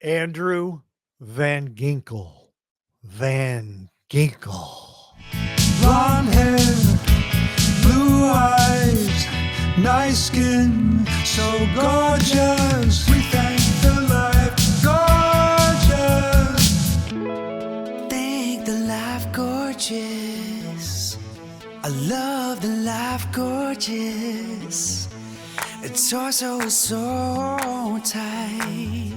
Andrew Van Ginkel. Van Ginkel. Blonde hair, blue eyes, nice skin, so gorgeous. We thank the life gorgeous. Thank the life gorgeous. I love the life gorgeous. Its torso is so tight.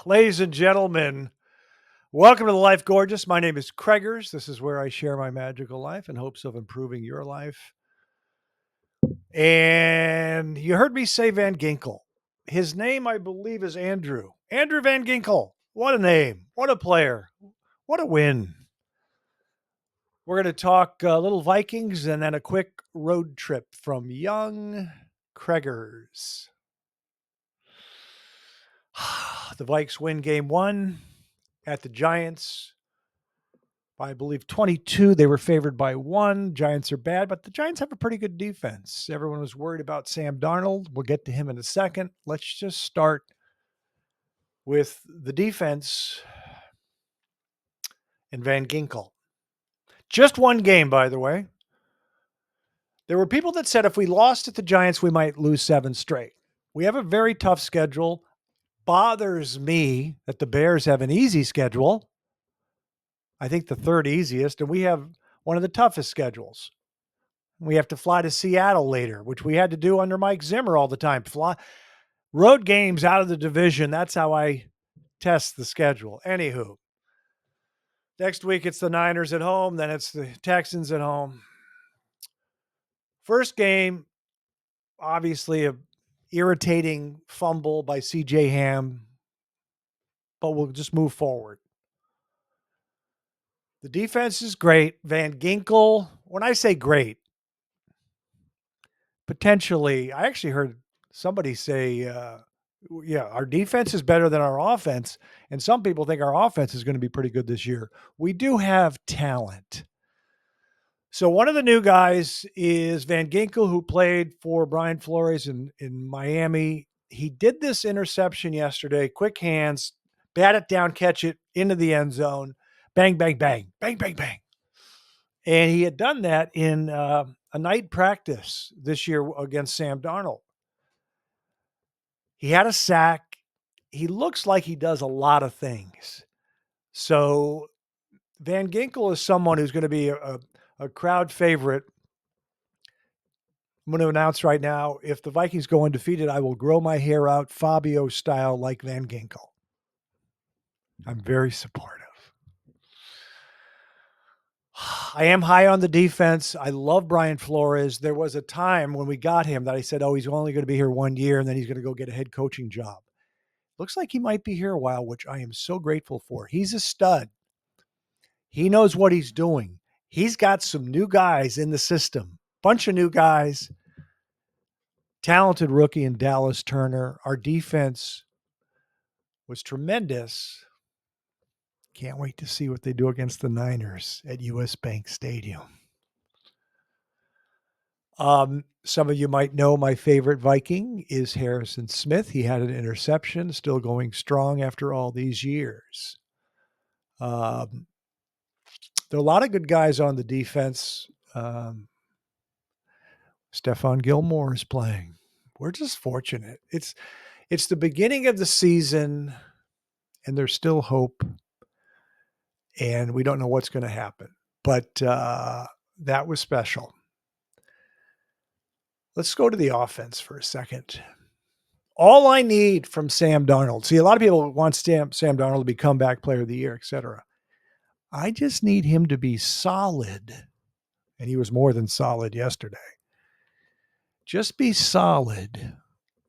Ladies and gentlemen, welcome to the Life Gorgeous. My name is Craigers. This is where I share my magical life in hopes of improving your life. And you heard me say Van Ginkel. His name, I believe, is Andrew. Andrew Van Ginkel. What a name. What a player. What a win. We're going to talk little Vikings and then a quick road trip from young Craigers. The Vikes win game one at the Giants by, I believe, 22. They were favored by 1. Giants are bad, but the Giants have a pretty good defense. Everyone was worried about Sam Darnold. We'll get to him in a second. Let's just start with the defense and Van Ginkel. Just one game, by the way. There were people that said if we lost at the Giants, we might lose 7 straight. We have a very tough schedule. Bothers me that the Bears have an easy schedule. I think the third easiest, and we have one of the toughest schedules. We have to fly to Seattle later, which we had to do under Mike Zimmer all the time. Fly road games out of the division. That's how I test the schedule. Anywho, next week it's the Niners at home, then it's the Texans at home. First game, obviously a irritating fumble by C.J. Ham, but we'll just move forward. The defense is great. Van Ginkel, when I say great, potentially, I actually heard somebody say, our defense is better than our offense. And some people think our offense is going to be pretty good this year. We do have talent. So one of the new guys is Van Ginkel, who played for Brian Flores in Miami. He did this interception yesterday, quick hands, bat it down, catch it into the end zone, bang, bang, bang, bang, bang, bang. And he had done that in a night practice this year against Sam Darnold. He had a sack. He looks like he does a lot of things. So Van Ginkel is someone who's going to be a crowd favorite. I'm going to announce right now, if the Vikings go undefeated, I will grow my hair out Fabio style like Van Ginkel. I'm very supportive. I am high on the defense. I love Brian Flores. There was a time when we got him that I said, he's only going to be here 1 year and then he's going to go get a head coaching job. Looks like he might be here a while, which I am so grateful for. He's a stud. He knows what he's doing. He's got some new guys in the system. Bunch of new guys. Talented rookie in Dallas Turner. Our defense was tremendous. Can't wait to see what they do against the Niners at US Bank Stadium. Some of you might know my favorite Viking is Harrison Smith. He had an interception, still going strong after all these years. There are a lot of good guys on the defense. Stephon Gilmore is playing. We're just fortunate. It's the beginning of the season, and there's still hope. And we don't know what's going to happen. But that was special. Let's go to the offense for a second. All I need from Sam Darnold. See, a lot of people want Sam Darnold to be comeback player of the year, etc. I just need him to be solid. And he was more than solid yesterday. Just be solid.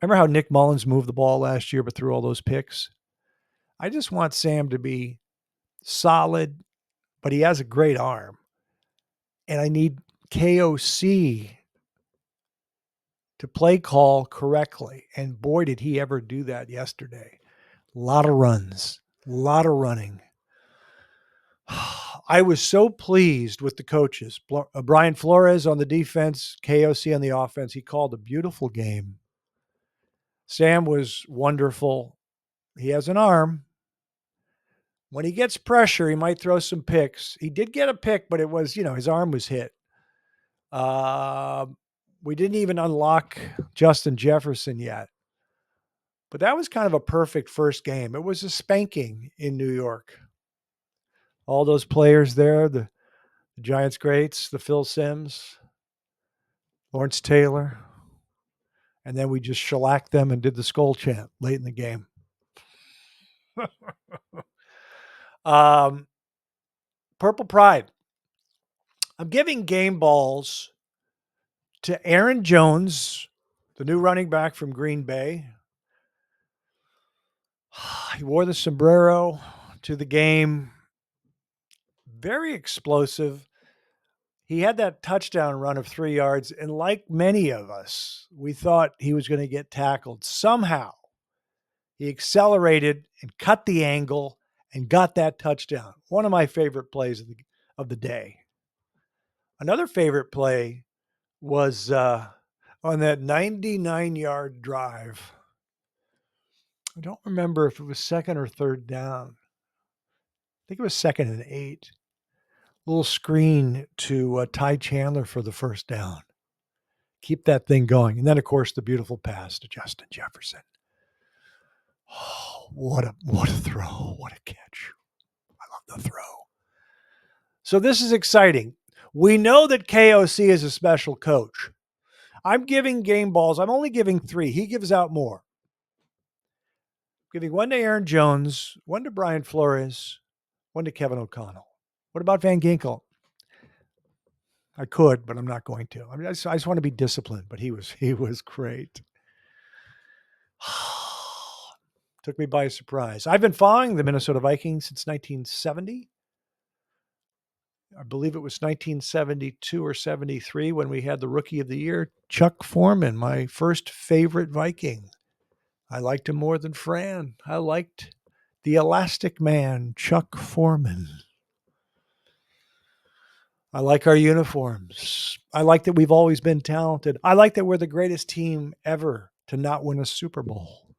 Remember how Nick Mullins moved the ball last year but threw all those picks? I just want Sam to be solid, but he has a great arm. And I need KOC to play call correctly. And boy, did he ever do that yesterday. A lot of runs, a lot of running. I was so pleased with the coaches. Brian Flores on the defense, KOC on the offense. He called a beautiful game. Sam was wonderful. He has an arm. When he gets pressure, he might throw some picks. He did get a pick, but it was, his arm was hit. Uh, we didn't even unlock Justin Jefferson yet. But that was kind of a perfect first game. It was a spanking in New York. All those players there, the Giants greats, the Phil Simms, Lawrence Taylor. And then we just shellacked them and did the skull chant late in the game. Purple Pride. I'm giving game balls to Aaron Jones, the new running back from Green Bay. He wore the sombrero to the game. Very explosive. He had that touchdown run of 3 yards, and like many of us, we thought he was going to get tackled. Somehow, he accelerated and cut the angle and got that touchdown. One of my favorite plays of the day. Another favorite play was on that 99-yard drive. I don't remember if it was second or third down. I think it was 2nd and 8. Little screen to Ty Chandler for the first down. Keep that thing going. And then, of course, the beautiful pass to Justin Jefferson. Oh, what a throw. What a catch. I love the throw. So this is exciting. We know that KOC is a special coach. I'm giving game balls. I'm only giving 3. He gives out more. Giving 1 to Aaron Jones, 1 to Brian Flores, 1 to Kevin O'Connell. What about Van Ginkel? I could, but I'm not going to. I mean, I just want to be disciplined, but he was great. Took me by surprise. I've been following the Minnesota Vikings since 1970. I believe it was 1972 or 73 when we had the Rookie of the Year, Chuck Foreman, my first favorite Viking. I liked him more than Fran. I liked the Elastic Man, Chuck Foreman. I like our uniforms. I like that we've always been talented. I like that we're the greatest team ever to not win a Super Bowl.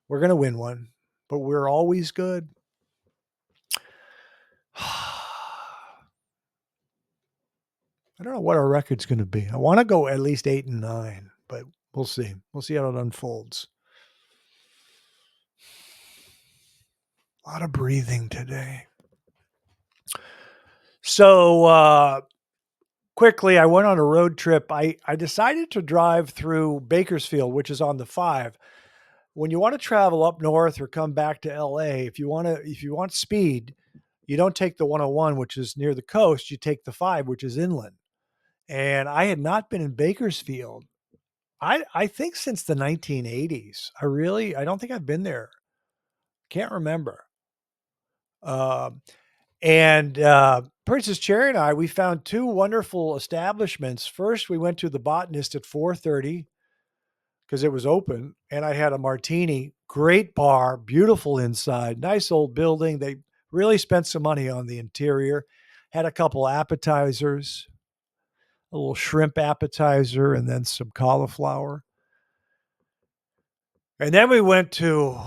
We're going to win one, but we're always good. I don't know what our record's going to be. I want to go at least 8-9, but we'll see. We'll see how it unfolds. A lot of breathing today. So quickly, I went on a road trip. I decided to drive through Bakersfield, which is on the 5. When you want to travel up north or come back to LA, if you want speed, you don't take the 101, which is near the coast. You take the 5, which is inland. And I had not been in Bakersfield, I think since the 1980s. I don't think I've been there. Can't remember. Princess Cherry and I, we found 2 wonderful establishments. First, we went to the Botanist at 4:30 because it was open, and I had a martini. Great bar, beautiful inside, nice old building. They really spent some money on the interior. Had a couple appetizers, a little shrimp appetizer, and then some cauliflower. And then we went to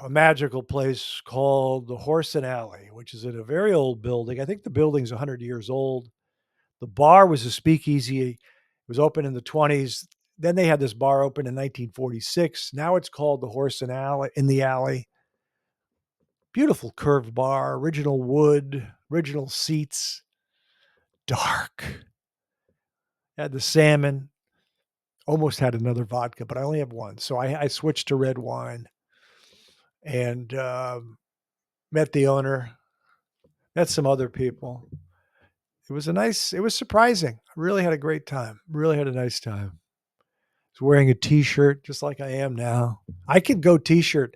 a magical place called the Horse and Alley, which is in a very old building. I think the building's 100 years old. The bar was a speakeasy. It was open in the 20s. Then they had this bar open in 1946. Now it's called the Horse and Alley, in the Alley. Beautiful curved bar, original wood, original seats, dark. Had the salmon. Almost had another vodka, but I only have one. So I switched to red wine and met the owner, met some other people. It was surprising. I really had a great time. Really had a nice time. I was wearing a t-shirt just like I am now. I could go t-shirt.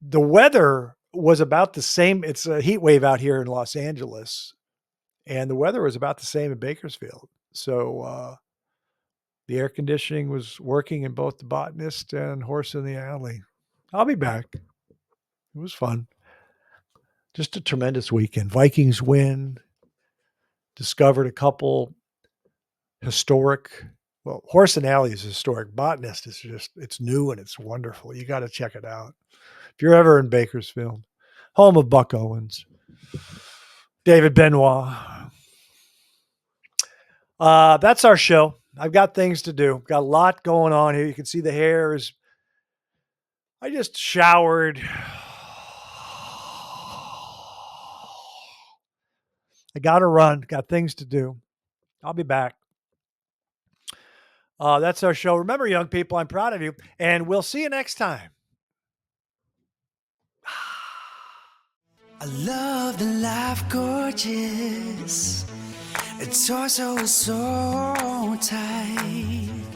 The weather was about the same. It's a heat wave out here in Los Angeles, and the weather was about the same in Bakersfield. So the air conditioning was working in both the Botanist and Horse in the Alley. I'll be back. It was fun. Just a tremendous weekend. Vikings win. Discovered a couple historic Well, Horse and Alley is historic. Botanist is it's new and it's wonderful. You got to check it out. If you're ever in Bakersfield, home of Buck Owens, David Benoit. That's our show. I've got things to do. Got a lot going on here. You can see the hair is. I just showered. I got to run. Got things to do. I'll be back. That's our show. Remember, young people, I'm proud of you, and we'll see you next time. I love the life gorgeous. Its torso is so tight.